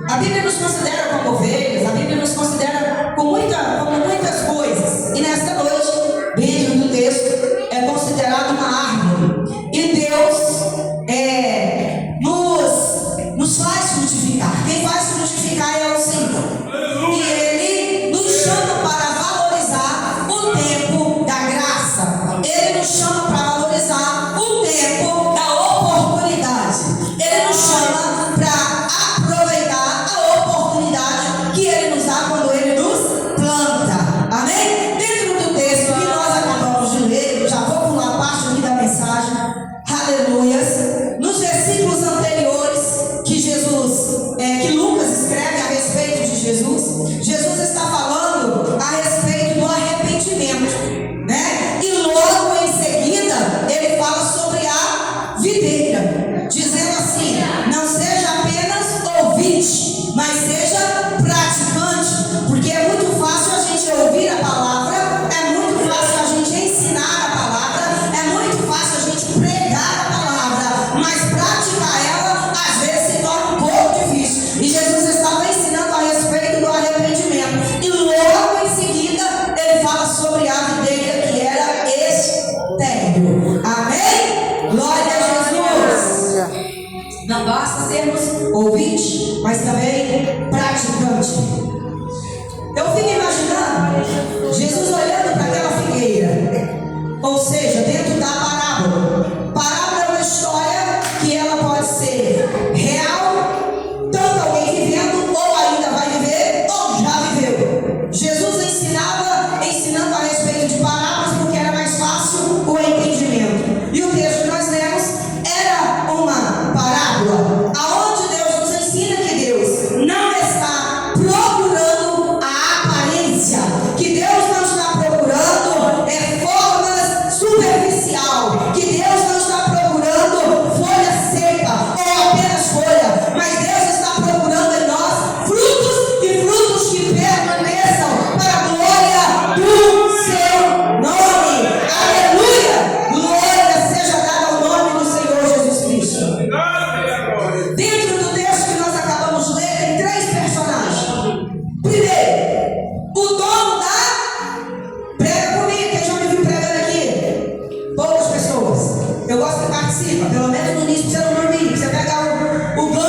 A Bíblia nos considera como ovelhas, a Bíblia nos considera como muitas coisas. E nesta noite, dentro do texto, é considerado uma árvore. E Deus nos faz frutificar. Quem faz frutificar é o Senhor. E Ele nos chama para valorizar o tempo da graça. Ele nos chama para valorizar o tempo da oportunidade. Ele nos chama para aproveitar a oportunidade que Ele nos dá quando Ele nos planta. Amém? Dentro do texto que nós acabamos de ler, já vou pular a parte aqui da mensagem. Aleluias. Nos versículos anteriores que Lucas escreve a respeito de Jesus está falando a respeito do arrependimento, né? E logo em seguida ele fala sobre a videira, dizendo assim: não seja apenas ouvinte, mas seja praticante, porque é muito fácil a gente ouvir a palavra, é muito fácil a gente ensinar a palavra, é muito fácil a gente pregar a palavra, mas praticar ela às vezes se torna um pouco difícil. E Jesus estava ensinando a respeito do arrependimento, e logo em seguida ele fala sobre a videira que era estéril. Amém? Glória a Jesus. Não basta sermos ouvintes, mas também praticantes. Eu fico imaginando Jesus olhando para aquela figueira, ou seja, dentro da parábola. Parábola é uma história que ela pode ser real, tanto alguém vivendo, ou ainda vai viver, ou já viveu. Jesus ensinando a respeito de parábolas porque era mais fácil o entendimento. E o texto que nós lemos era uma parábola, aonde Deus nos ensina que Deus não está procurando a aparência, que Deus não está procurando formas superficial, que Deus não está procurando folha seca ou apenas folha, mas Deus está procurando em nós frutos e frutos que permaneçam para a glória do seu nome. Aleluia! Glória seja dada ao nome do Senhor Jesus Cristo. Dentro do texto que nós acabamos de ler, tem três personagens. Primeiro, o dono da... Prega comigo, quem já me viu pregando aqui? Poucas pessoas. Eu gosto que participa, pelo menos no início você não dormir. Você pega o banco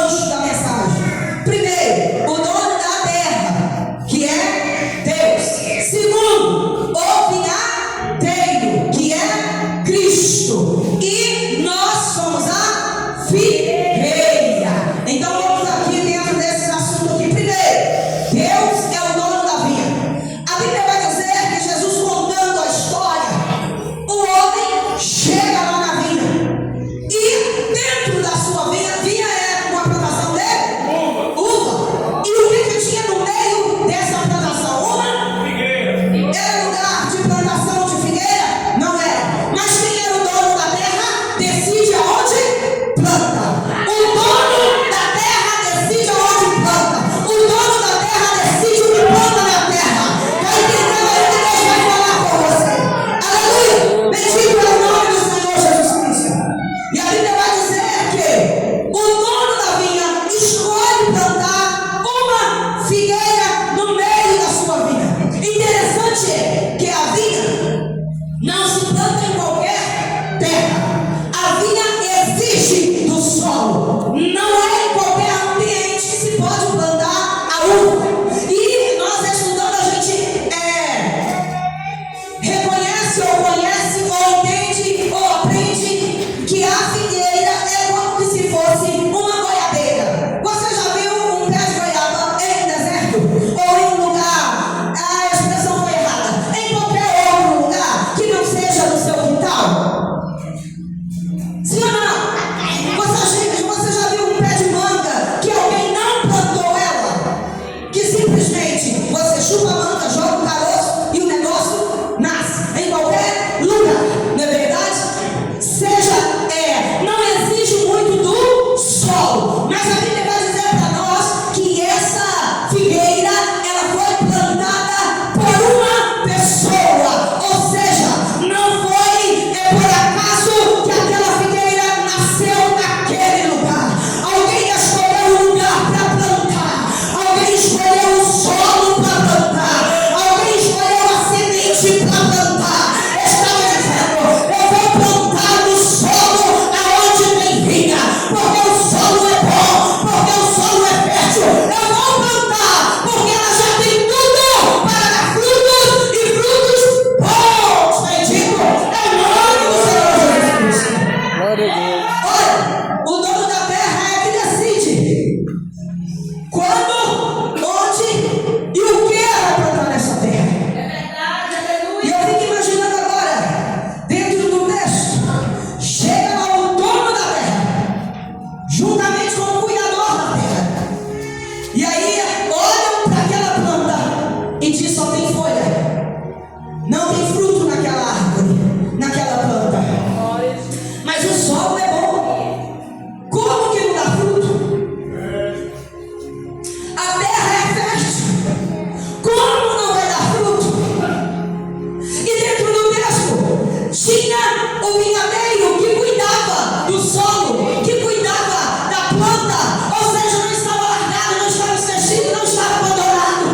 planta, ou seja, não estava largado, não estava esquecido, não estava abandonado.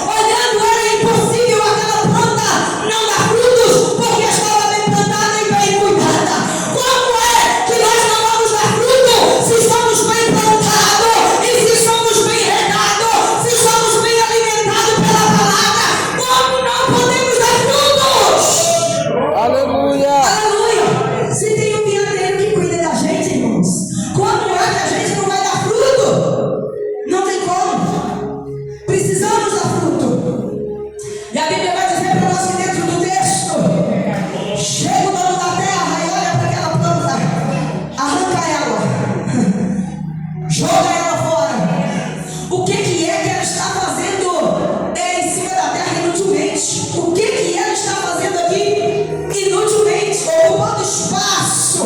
Olhando era impossível aquela planta não dar frutos, porque estava bem plantada e bem cuidada. Como é que nós não vamos dar fruto se somos bem plantados e se somos bem regados, se somos bem alimentados pela palavra? Como não podemos dar frutos? Aleluia. Aleluia! Se tem um vinhadeiro que cuida da gente, irmãos, como é que a gente não vai dar fruto? Não tem como. Precisamos dar fruto. E a Bíblia vai dizer para nós que dentro do texto, chega o dono da terra e olha para aquela planta, arranca ela, joga ela fora. O que é que ela está fazendo em cima da terra inutilmente? O que ela está fazendo aqui inutilmente, ocupando espaço?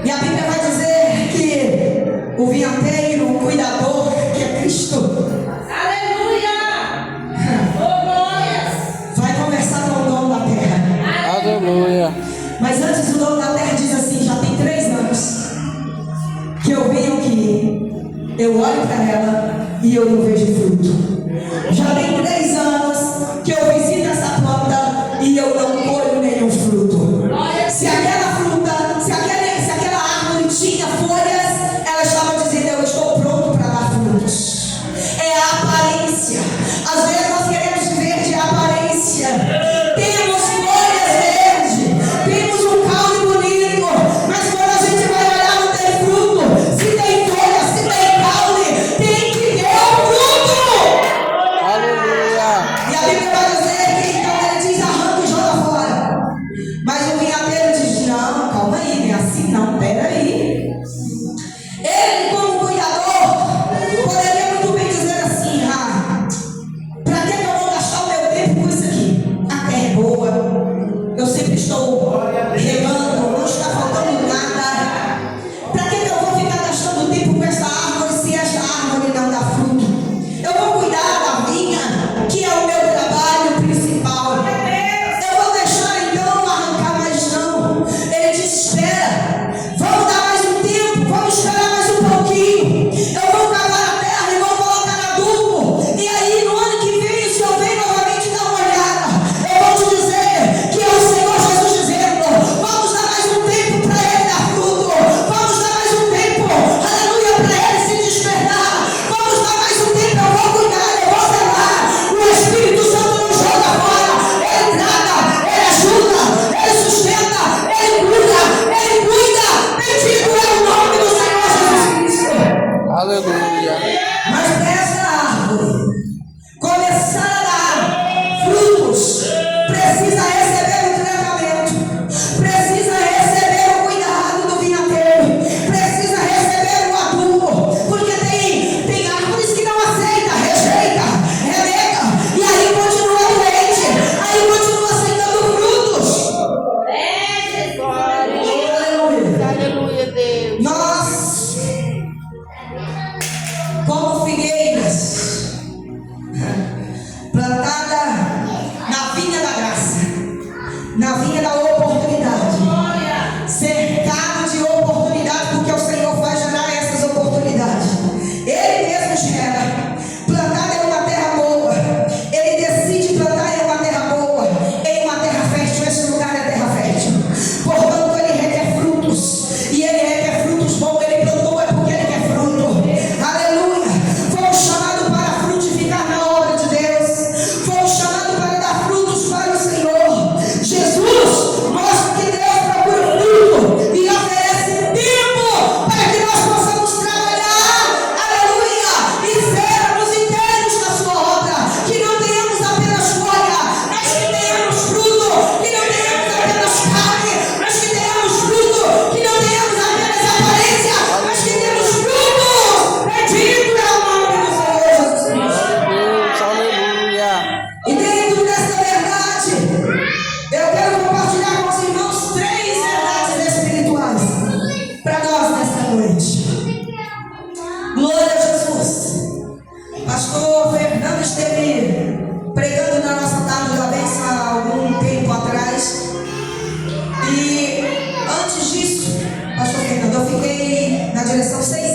E a Bíblia vai dizer que o vinhadeiro, o cuidador, que é Cristo, vai conversar com o dono da terra. Aleluia. Mas antes o dono da terra diz assim: já tem 3 anos que eu venho aqui, eu olho para ela e eu não vejo fruto. Já tem 3 anos que eu visito essa planta e eu não colho nenhum fruto. Se aquela fruta, se aquela árvore tinha folhas, ela estava dizendo: eu estou pronto para dar frutos. É a aparência. Às vezes nós queremos viver de aparência. Temos folhas verdes, temos um caule bonito, mas quando a gente vai olhar não tem fruto. Se tem folha, se tem caule, tem que ter o fruto. Aleluia. E a Bíblia vai dizer que então ele diz: arranca e joga fora. Mas o vinhadeiro diz: não, calma aí, não é assim não, peraí. Ele, como cuidador, poderia muito bem dizer assim: pra que eu vou gastar o meu tempo com isso aqui? A terra é boa, eu sempre estou regando, não está faltando nada. Pra que eu vou ficar gastando tempo com essa árvore se essa árvore não dá fruto? Eu vou cuidar da vinha, que é o meu trabalho principal. Eu vou deixar então arrancar, mas não. Ele diz: espera, vamos dar mais um tempo, vamos esperar mais um pouquinho. Eu vou cavar a terra e vou colocar adubo. E aí no ano que vem, se eu venho novamente dar uma olhada, eu vou te dizer que é o Senhor Jesus dizendo: vamos dar mais um tempo para ele dar fruto. Vamos dar mais um tempo, aleluia, para ele se despertar. Vamos dar mais um tempo, eu vou cuidar, eu vou zelar. O Espírito Santo não joga fora, ele trata, ele ajuda, ele sustenta, ele cuida. Bendito é o nome do Senhor Jesus Cristo. Aleluia. Mas para essa árvore começar a dar frutos, precisa receber o tratamento, precisa receber o cuidado do vinhadeiro, precisa receber o adubo, porque tem árvores que não aceita, rejeita, renega, e aí continua doente, aí continua sem dando frutos. Aleluia. Aleluia, Deus. Nós, como figueiras,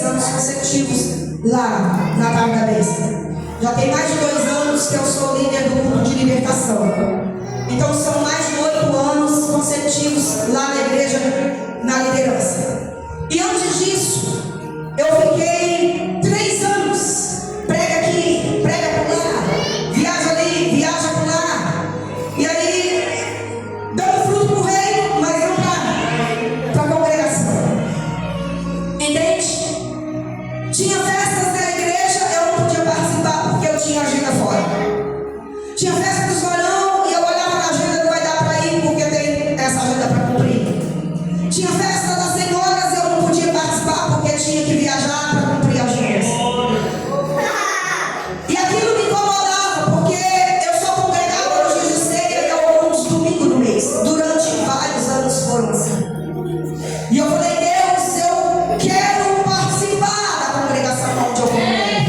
3 anos consecutivos lá na Tarde da Bênção. Já tem mais de 2 anos que eu sou líder do grupo de libertação. Então são mais de 8 anos consecutivos lá na igreja, na liderança. E antes disso, eu fiquei 3 anos. Prega aqui, prega por lá, viaja ali, viaja por lá. E aí, dando fruto pro reino, mas não para a congregação. Entende? Tinha festas da igreja, eu não podia participar porque eu tinha agenda fora. Tinha festa dos varão e eu olhava na agenda, não vai dar para ir porque tem essa agenda para cumprir. Tinha festa das senhoras, eu não podia participar porque tinha que viajar para cumprir a agenda. E aquilo me incomodava porque eu só congregava nos dias de ceia e alguns domingos do mês. Durante vários anos foram assim. E eu falei, Deus, eu quero participar da congregação onde eu congrego.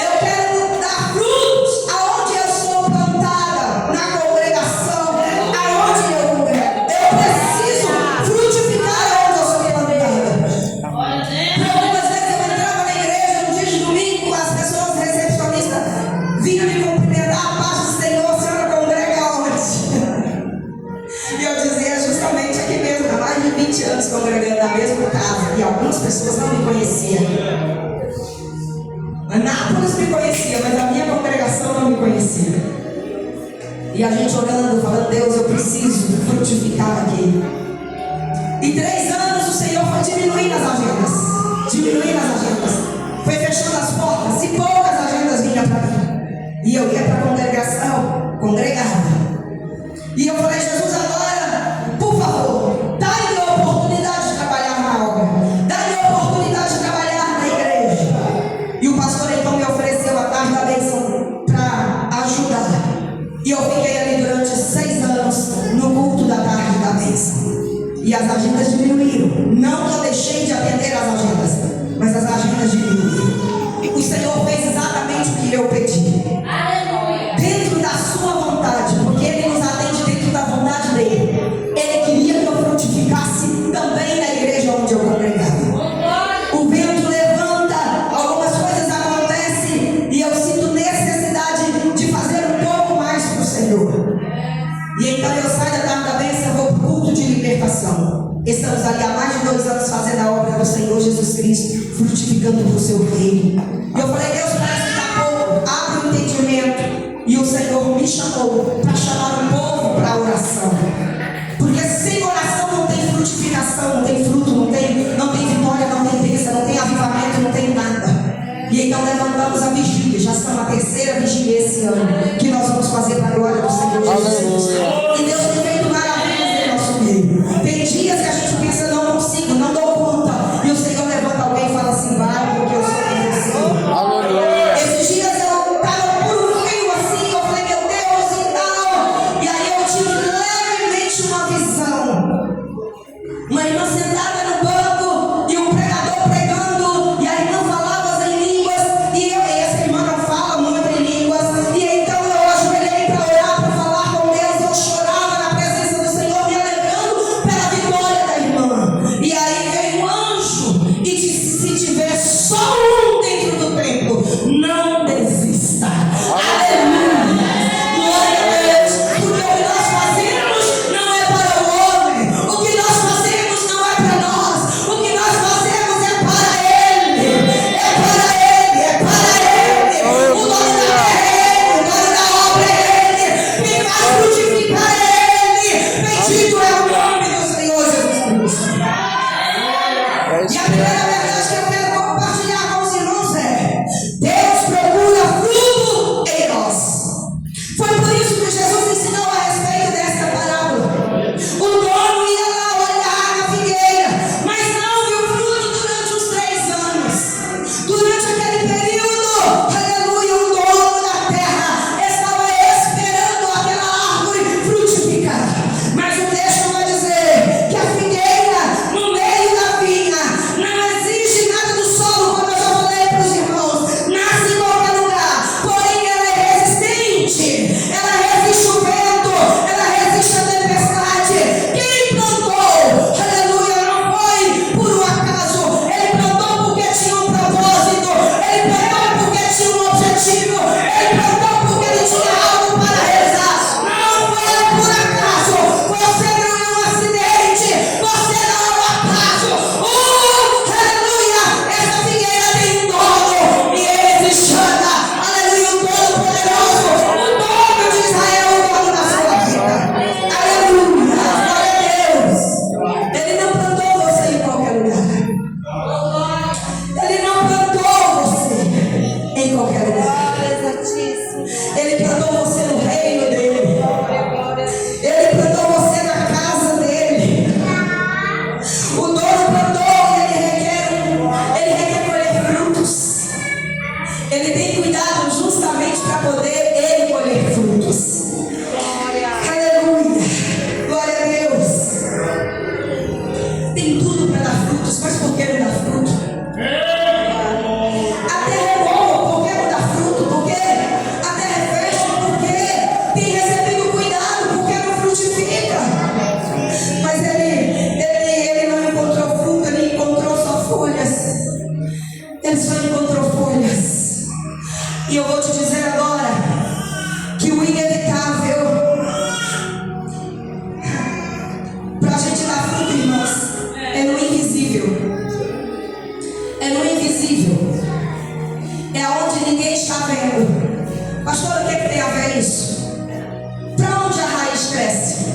Eu quero dar frutos aonde eu sou plantada, na congregação, aonde eu congrego. Eu preciso frutificar onde eu sou plantada. Por algumas vezes eu entrava na igreja no dia de domingo, as pessoas recepcionistas vinham me cumprimentar, a paz do Senhor, a senhora congrega onde? E eu dizia justamente aqui mesmo, há mais de 20 anos congregando na mesma casa, e algumas pessoas não me conheciam. Anápolis me conhecia, mas a minha congregação não me conhecia. E a gente orando, falando, Deus, eu preciso frutificar aqui. Em 3 anos o Senhor foi diminuindo as agendas. Diminuindo as agendas. Foi fechando as portas e poucas agendas vinham para mim. E eu ia para a congregação, congregava. E eu falei, Jesus, agora, por favor, dá-me a oportunidade de trabalhar na obra. Dá-me a oportunidade de trabalhar na igreja. E o pastor então me ofereceu a Tarde da Bênção para ajudar. E eu fiquei ali durante 6 anos no culto da Tarde da Bênção. E as agendas diminuíram. Não que eu deixei de atender as agendas, mas as agendas diminuíram. O Senhor fez exatamente o que eu pedi. Dentro da sua vontade, porque Ele nos atende dentro da vontade dEle. Ele queria que eu frutificasse também na igreja onde eu congregava. O vento levanta, algumas coisas acontecem e eu sinto necessidade de fazer um pouco mais para o Senhor. E então eu saio da Tarde da Bênção e vou para o culto de libertação. Estamos ali há mais de 2 anos fazendo a obra do Senhor Jesus Cristo, frutificando para o seu reino. E eu falei, Deus, parece que está pouco, abre o entendimento. E o Senhor me chamou para chamar o povo para a oração. Porque sem oração não tem frutificação, não tem fruto, não tem vitória, não tem bênção, não tem avivamento, não tem nada. E então levantamos a vigília, já estamos na 3ª vigília esse ano, que nós vamos fazer para a glória do Senhor Jesus. E Deus tem feito maravilhas em nosso meio. Tem dias que a gente pensa, não consigo, não dou conta. E o Senhor levanta alguém e fala assim, vai, porque eu sou com você. Aleluia. Esses dias eu estava por um fio assim, eu falei, meu Deus, e tal. E aí eu tive levemente uma visão. Uma irmã sentada no banco e um pregador pregando, e a irmã falava em línguas, e essa irmã não fala muito em línguas. E então eu ajoelhei para orar, para falar com Deus. Eu chorava na presença do Senhor, me alegrando pela vitória da irmã. E aí veio um anjo e disse, se tiver só um dentro do templo, não desista. Aleluia. Glória a Deus. Porque o que nós fazemos não é para o homem. O que nós fazemos não é para nós. O que nós fazemos é para Ele. É para Ele. É para Ele. O nome da é Ele. O nome da obra é Ele. Quem faz frutificar é Ele. Bendito é o nome do Senhor Jesus Cristo. E a primeira verdade que eu quero compartilhar com E eu vou te dizer agora que o inevitável para a gente dar fruto, irmãos, é no invisível. É no invisível. É onde ninguém está vendo. Pastor, o que é que tem a ver isso? Para onde a raiz cresce?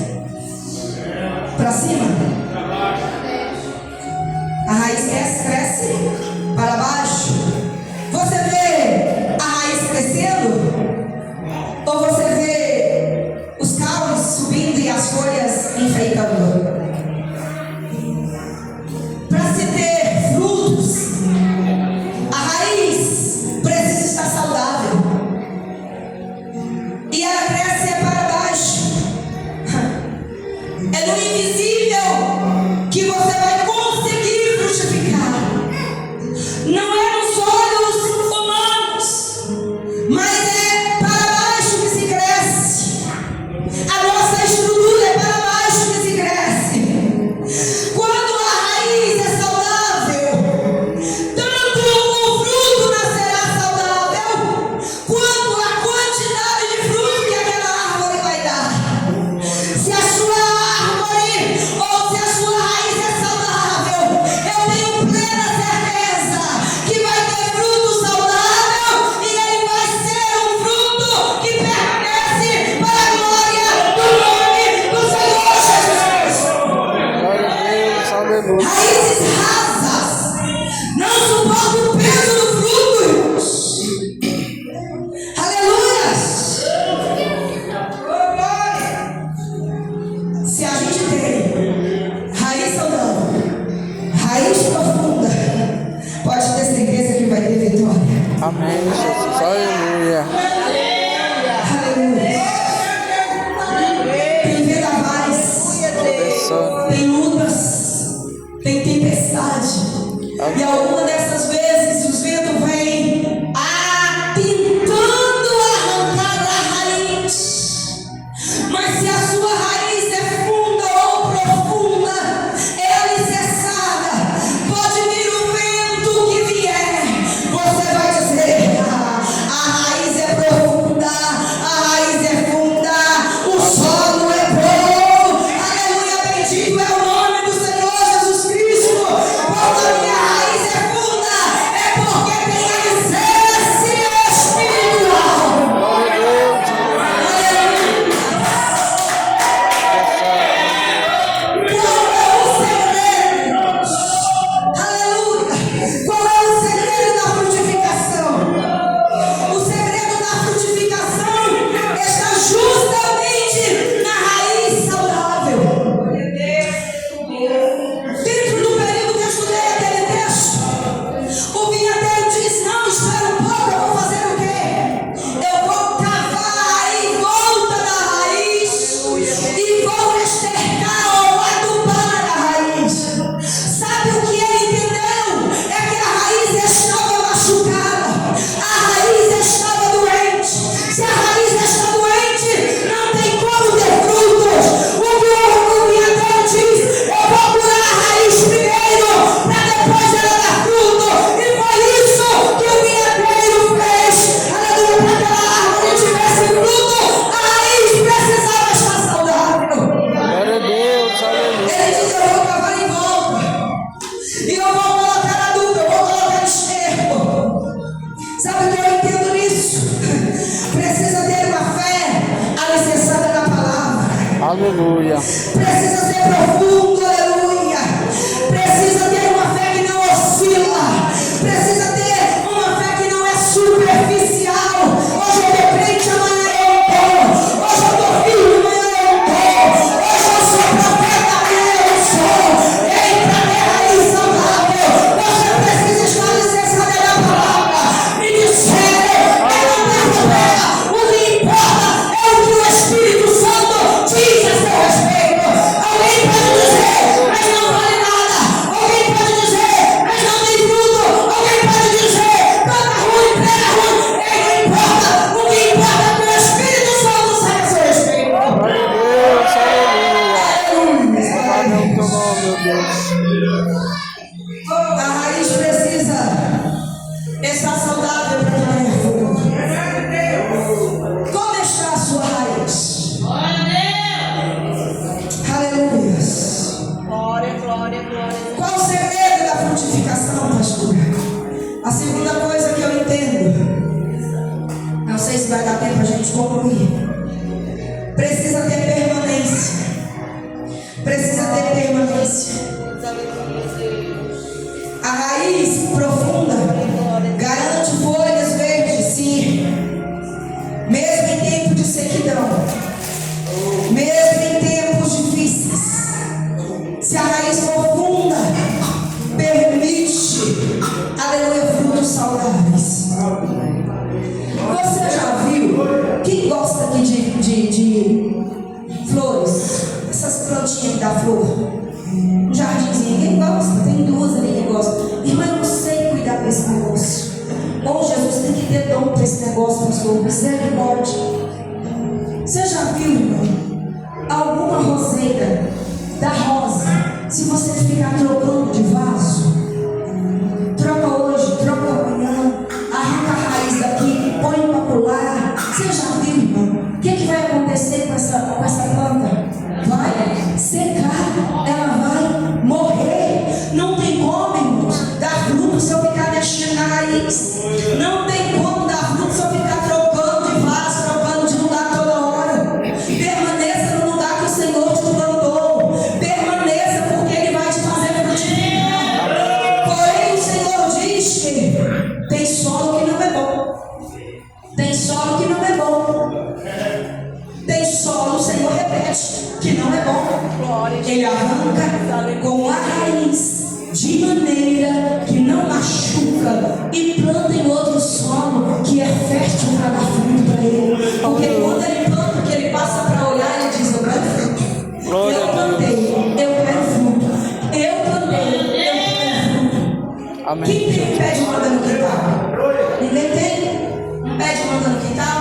Para cima? A raiz cresce para baixo. Você vê a raiz crescendo? Ou você vê os caules subindo e as folhas enfeitando? Para se ter frutos, a raiz precisa estar saudável. E ela cresce para baixo. É no invisível que você vai conseguir frutificar. Não é nos olhos humanos, mas é para baixo que se cresce. A nossa estrutura é para baixo que se cresce. Quando a raiz é saudável, tanto o fruto nascerá saudável, quanto a quantidade de fruto que aquela árvore vai dar. Se a sua árvore ou se a sua raiz é saudável, eu tenho plena certeza que vai ter fruto saudável e ele vai ser um fruto que permanece para a glória do nome do Senhor Jesus. Glória a Deus, aleluia. Raízes rasas não suportam o peso do fruto, irmãos. Aleluia! Se a gente tem raiz saudável, raiz profunda, pode ter certeza que vai ter vitória. Amém, Jesus, aleluia. Aleluia! Tem vendavais, Abençoe. tem lutas, tem tempestade. E alguma dessas vezes os ventos vêm tentando arrancar a raiz. Mas se a sua raiz é funda ou profunda, é alicerçada, pode vir o vento que vier, você vai dizer: a raiz é profunda, a raiz é funda, o solo é bom. Aleluia, bendito é o nome do Senhor Jesus Cristo. Quando a minha raiz é funda, é porque tem alicerce espiritual. Glória a Deus. Qual é o segredo? Aleluia! Qual é o segredo da frutificação? O segredo da frutificação está justamente na raiz saudável. Dentro do período que eu estudei aquele texto, o vinhadeiro diz: não, espera um pouco, eu vou fazer o quê? Eu vou cavar em volta da raiz e vou estercar ou adubar a raiz. Sabe o que ele entendeu? É que a raiz estava machucada, a raiz estava doente. Se a raiz está doente, não tem como ter frutos. O que o vinhadeiro diz: eu vou curar a raiz primeiro, para depois ela dar fruto. E foi isso que o vinhadeiro fez. Aleluia, para que aquela árvore tivesse fruto, a raiz precisava estar saudável. Glória a Deus, aleluia. Ele diz: eu vou cavar em volta, e eu vou colocar adubo, eu vou colocar esterco. Sabe o que eu entendo nisso? Precisa ter uma fé alicerçada na palavra. Aleluia. Precisa ser profundo, aleluia. Precisa ter uma fé que não oscila. Precisa ter uma fé que não é superficial. Hoje eu tô crente, amanhã eu não tô. Hoje eu tô firme, amanhã eu não tô. Hoje eu sou profeta, amanhã eu não sou. Ei, pra ter raiz saudável, você precisa estar alicerçada na palavra. Me disseram, o que importa é o que o Espírito Santo diz a seu respeito. Alguém pode dizer: gente concluir. Precisa ter permanência. Precisa ter permanência. A raiz profunda garante folhas verdes, sim. Mesmo em tempo de sequidão, mesmo em tempos difíceis. Se a raiz profunda permite, aleluia, frutos saudáveis. Você já viu? Quem gosta aqui de flores? Essas plantinhas que dá flor. Um jardinzinho, quem gosta? Tem duas ali que gostam. Irmã, eu não sei cuidar desse negócio. Bom, Jesus, tem que ter dom para esse negócio, pastor. Misericórdia. Você já viu, irmão, alguma roseira da rosa? Se você ficar trocando de vaso, troca hoje, troca amanhã, arranca a raiz daqui, põe para pular. Você já viu, irmão? O que vai acontecer com essa planta? Vai secar, ela vai morrer. Não tem como, irmãos, dar fruto se eu ficar mexendo na raiz. Não tem como dar fruto se eu ficar trocando de vaso, trocando de lugar toda hora. Permaneça no lugar que o Senhor te plantou. Permaneça, porque Ele vai te fazer frutificar. Porém, o Senhor diz que tem solo que não é bom. Tem solo que não é bom. Tem solo, o Senhor repete, que não é bom. Ele arranca com a raiz, de maneira que não machuca, e planta em outro solo que é fértil para dar fruto para ele. Porque quando ele planta, que ele passa para olhar, ele diz: eu quero fruto. Eu plantei, eu quero fruto. Eu plantei, eu quero fruto. Amém. Quem tem pé de manga no quintal? Ninguém tem? Um pé de manga no quintal?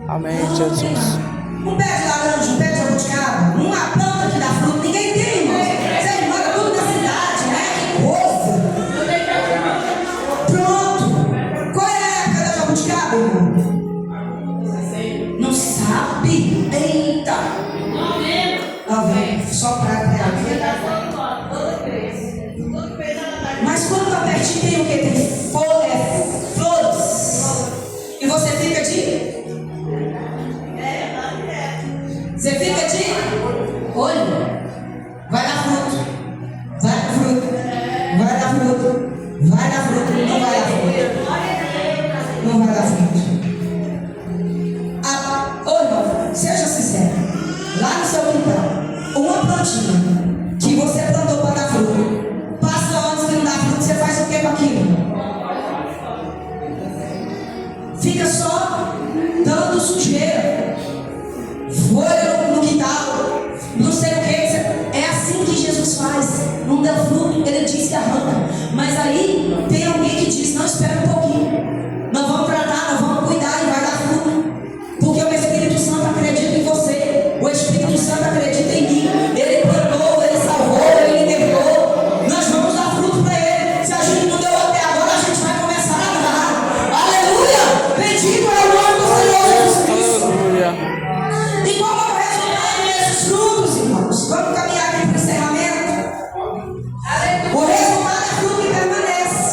Amém, Jesus. Um pé de laranja, um pé de jabuticaba, uma planta que dá fruto, ninguém tem, irmão. Você mora tudo na cidade, né? Que coisa! Pronto! Qual é a época da jabuticaba, irmão? Não sabe? Eita! Ó, vem, só pra mas quando tá pertinho tem o que? Tem flores. E você fica de? Você fica de olho. Vai dar fruto. Vai dar fruto. Vai dar fruto. Vai dar fruto. Não vai dar fruto. Não vai dar fruto. Olha, seja sincero. Lá no seu quintal, uma plantinha que você plantou para dar fruto. Passa anos que não dá fruto, você faz o que com aquilo? Fica só dando sujeira. Folha no quintal, não sei o que. É assim que Jesus faz. Não deu fruto, ele diz que arranca. Mas aí tem alguém que diz: não, espera um pouquinho. Nós vamos tratar, nós vamos cuidar e vai dar fruto. Porque o Espírito Santo acredita em você. O Espírito Santo acredita em mim. Ele plantou, ele salvou, ele libertou. Nós vamos dar fruto para ele. Se a gente não deu até agora, a gente vai começar a dar. Aleluia! Bendito é o nome do Senhor Jesus Cristo. Aleluia. E qual é o resultado desses frutos, irmãos? Vamos caminhar aqui para o encerramento. O resultado é fruto que permanece.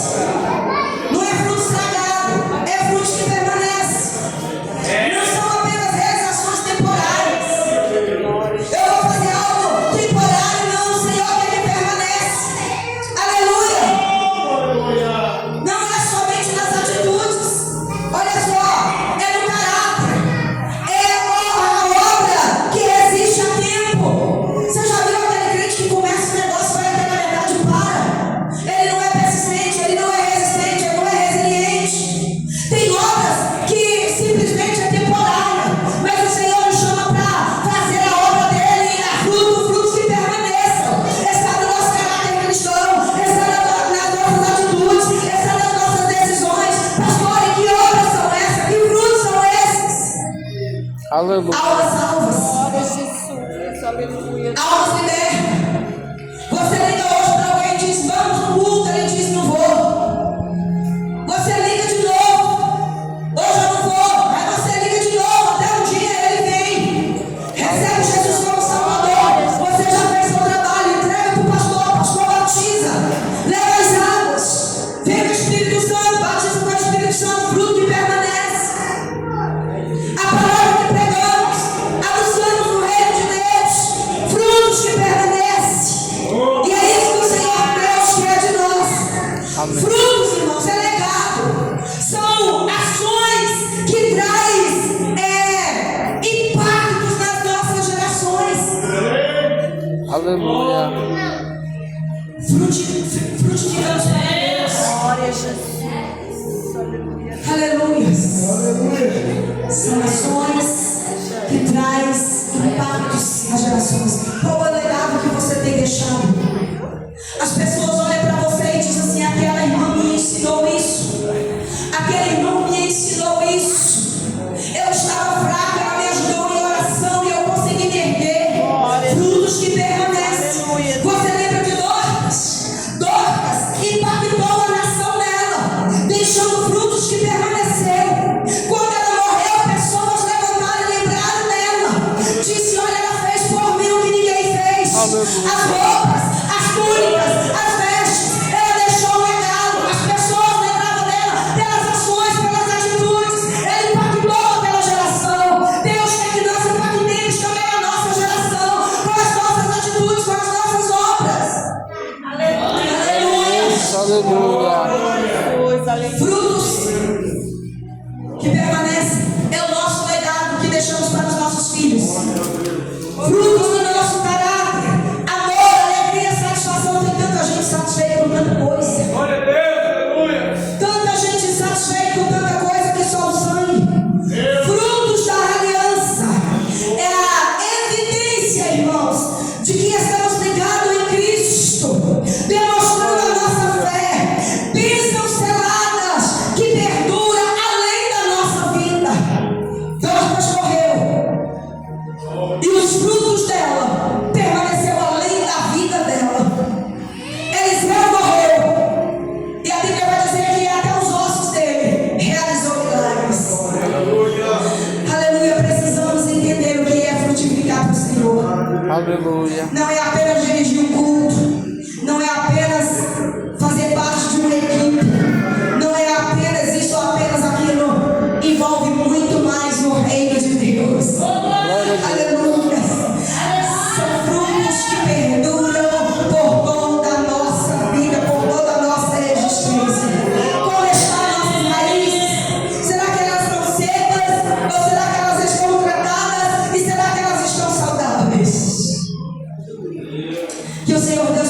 Não é fruto estragado, é fruto que permanece. Não são apenas realizações temporárias. Eu vou fazer algo temporário, não. O Senhor quer que permanece. Aleluia. Não é somente nas atitudes. Olha só, é no caráter. É a obra que resiste a tempo. Você já viu aquele crente que começa o negócio, vai até na verdade para? Ele não é persistente, ele não é resistente, ele não é resiliente. Tem obras que simplesmente é temporária, mas o Senhor nos chama para fazer a obra dele e dar frutos que permaneçam. Está no nosso caráter cristão, está nas nossas atitudes, está nas nossas decisões. Pastor, e que obras são essas? Que frutos são esses? Aleluia. Almas salvas, Glória a Jesus, aleluia. almas libertas. Você liga hoje para alguém e diz: vamos no culto, ele diz: não vou. Você liga de novo: hoje eu não vou. Aí você liga de novo, até um dia ele vem. Recebe Jesus como Salvador. Você já fez seu trabalho, entrega para o pastor batiza, leva as águas, vem com o Espírito Santo, batiza com o Espírito Santo, fruto que permanece. A Aleluia. Frutificamos para Deus. Glória a Jesus. Aleluia. Aleluia. São ações que traz impactos nas gerações. Qual é o legado que você tem deixado? As pessoas olham para você e dizem assim: aquela irmã me ensinou isso, aquele irmão me ensinou isso. Eu estava fraca, ela me ajudou em oração e eu consegui me erguer. Frutos que permanecem. Você lembra de Dorcas? Dorcas impactou a nação dela, deixando frutos que permaneceram. Quando ela morreu, pessoas levantaram e lembraram dela. Disse: olha, ela fez por mim o que ninguém fez. As roupas, as túnicas, as vestes, ela deixou um legado. As pessoas lembravam dela pelas ações, pelas atitudes. Ela impactou pela geração. Deus quer que nós impactemos também a nossa geração com as nossas atitudes, com as nossas obras. Aleluia. Aleluia. Frutos que permanecem é o nosso legado que deixamos para os nossos filhos. Frutos do nosso caráter, amor, alegria, satisfação. Tem tanta gente satisfeita com tanta coisa. Glória a Deus, aleluia. Tanta gente satisfeita com tanta coisa que só o sangue. Frutos da aliança é a evidência, irmãos, de que estamos ligados em Cristo, demonstrando a nossa fé. Bênçãos seladas que perdura além da nossa vida. Dorcas morreu e os frutos dela permaneceu além da vida dela. Eliseu morreu e a Bíblia vai dizer que até os ossos dele realizou milagres. Aleluia. Precisamos entender o que é frutificar para o Senhor. Aleluia. Não é apenas dirigir um culto, não é apenas fazer parte de uma equipe, não é apenas isso ou apenas aquilo. Envolve muito mais no reino de Deus. Aleluia. São frutos que perduram por toda a nossa vida, por toda a nossa existência. Como estão nossas raízes? Será que elas estão secas? Ou será que elas estão tratadas? E será que elas estão saudáveis? Que o Senhor Deus